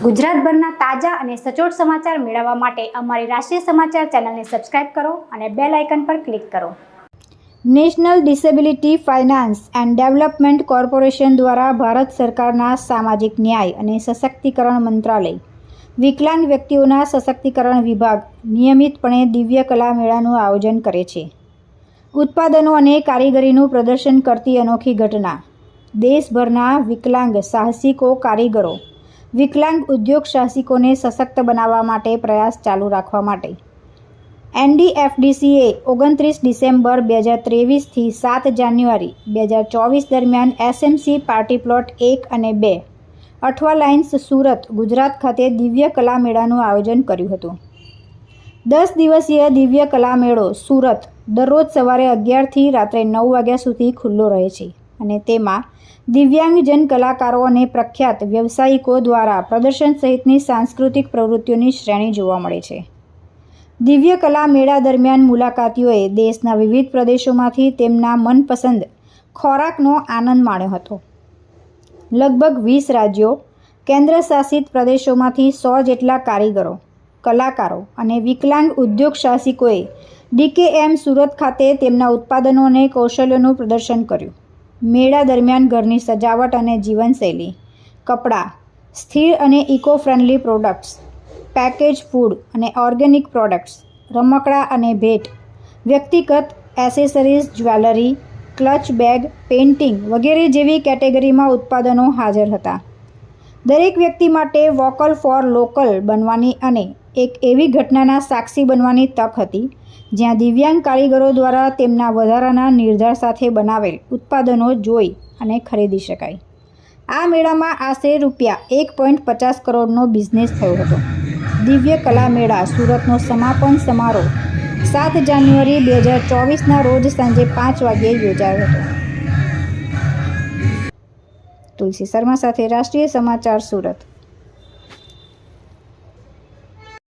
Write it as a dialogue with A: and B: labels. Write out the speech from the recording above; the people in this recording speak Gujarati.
A: ગુજરાતભરના તાજા અને સચોટ સમાચાર મેળવવા માટે અમારી રાષ્ટ્રીય સમાચાર ચેનલને સબસ્ક્રાઇબ કરો અને બેલ આઇકન પર ક્લિક કરો। National disability finance and development corporation દ્વારા ભારત સરકારના સામાજિક ન્યાય અને સશક્તિકરણ મંત્રાલય વિકલાંગ વ્યક્તિઓના સશક્તિકરણ વિભાગ નિયમિતપણે દિવ્ય કલા મેળાનું આયોજન કરે છે। ઉત્પાદનો અને કારીગરીનું પ્રદર્શન કરતી અનોખી ઘટના દેશભરના વિકલાંગ સાહસિકો કારીગરો વિકલાંગ ઉદ્યોગ સાહસિકોને સશક્ત બનાવવા માટે પ્રયાસ ચાલુ રાખવા માટે NDFDCએ 29 ડિસેમ્બર 2023 થી 7 જાન્યુઆરી 2024 દરમિયાન SMC પાર્ટી પ્લોટ 1 અને 2 અઠવા લાઇન્સ સુરત ગુજરાત ખાતે દિવ્ય કલા મેળાનું આયોજન કર્યું હતું। 10 દિવસીય દિવ્ય કલા મેળો સુરત દરરોજ સવારે 11 થી રાત્રે 9 વાગ્યા સુધી ખુલ્લો રહે છે અને તેમાં દિવ્યાંગજન કલાકારો અને પ્રખ્યાત વ્યવસાયિકો દ્વારા પ્રદર્શન સહિતની સાંસ્કૃતિક પ્રવૃત્તિઓની શ્રેણી જોવા મળે છે। દિવ્ય કલા મેળા દરમિયાન મુલાકાતીઓએ દેશના વિવિધ પ્રદેશોમાંથી તેમના મનપસંદ ખોરાકનો આનંદ માણ્યો હતો। લગભગ 20 રાજ્યો કેન્દ્ર શાસિત પ્રદેશોમાંથી 100 જેટલા કારીગરો કલાકારો અને વિકલાંગ ઉદ્યોગ સાહસિકોએ DKM સુરત ખાતે તેમના ઉત્પાદનો અને કૌશલ્યોનું પ્રદર્શન કર્યું। મેળા દરમિયાન ઘરની સજાવટ અને જીવનશૈલી કપડાં સ્થિર અને eco friendly products package food અને ઓર્ગેનિક પ્રોડક્ટ્સ રમકડાં અને ભેટ વ્યક્તિગત accessories jewellery clutch bag painting વગેરે જેવી કેટેગરીમાં ઉત્પાદનો હાજર હતા। દરેક વ્યક્તિ માટે વોકલ ફોર લોકલ બનવાની અને એક એવી ઘટનાના સાક્ષી બનવાની તક હતી જ્યાં દિવ્યાંગ કારીગરો દ્વારા તેમના વધારાના નિર્ધાર સાથે બનાવેલ ઉત્પાદનો જોઈ અને ખરીદી શકાય। આ મેળામાં આશરે ₹1.50 કરોડનો બિઝનેસ થયો હતો। દિવ્ય કલા મેળા સુરતનો સમાપન સમારોહ 7 જાન્યુઆરી 2024ના રોજ સાંજે 5 વાગ્યે યોજાયો હતો। તુલસી શર્મા સાથે રાષ્ટ્રીય સમાચાર સુરત।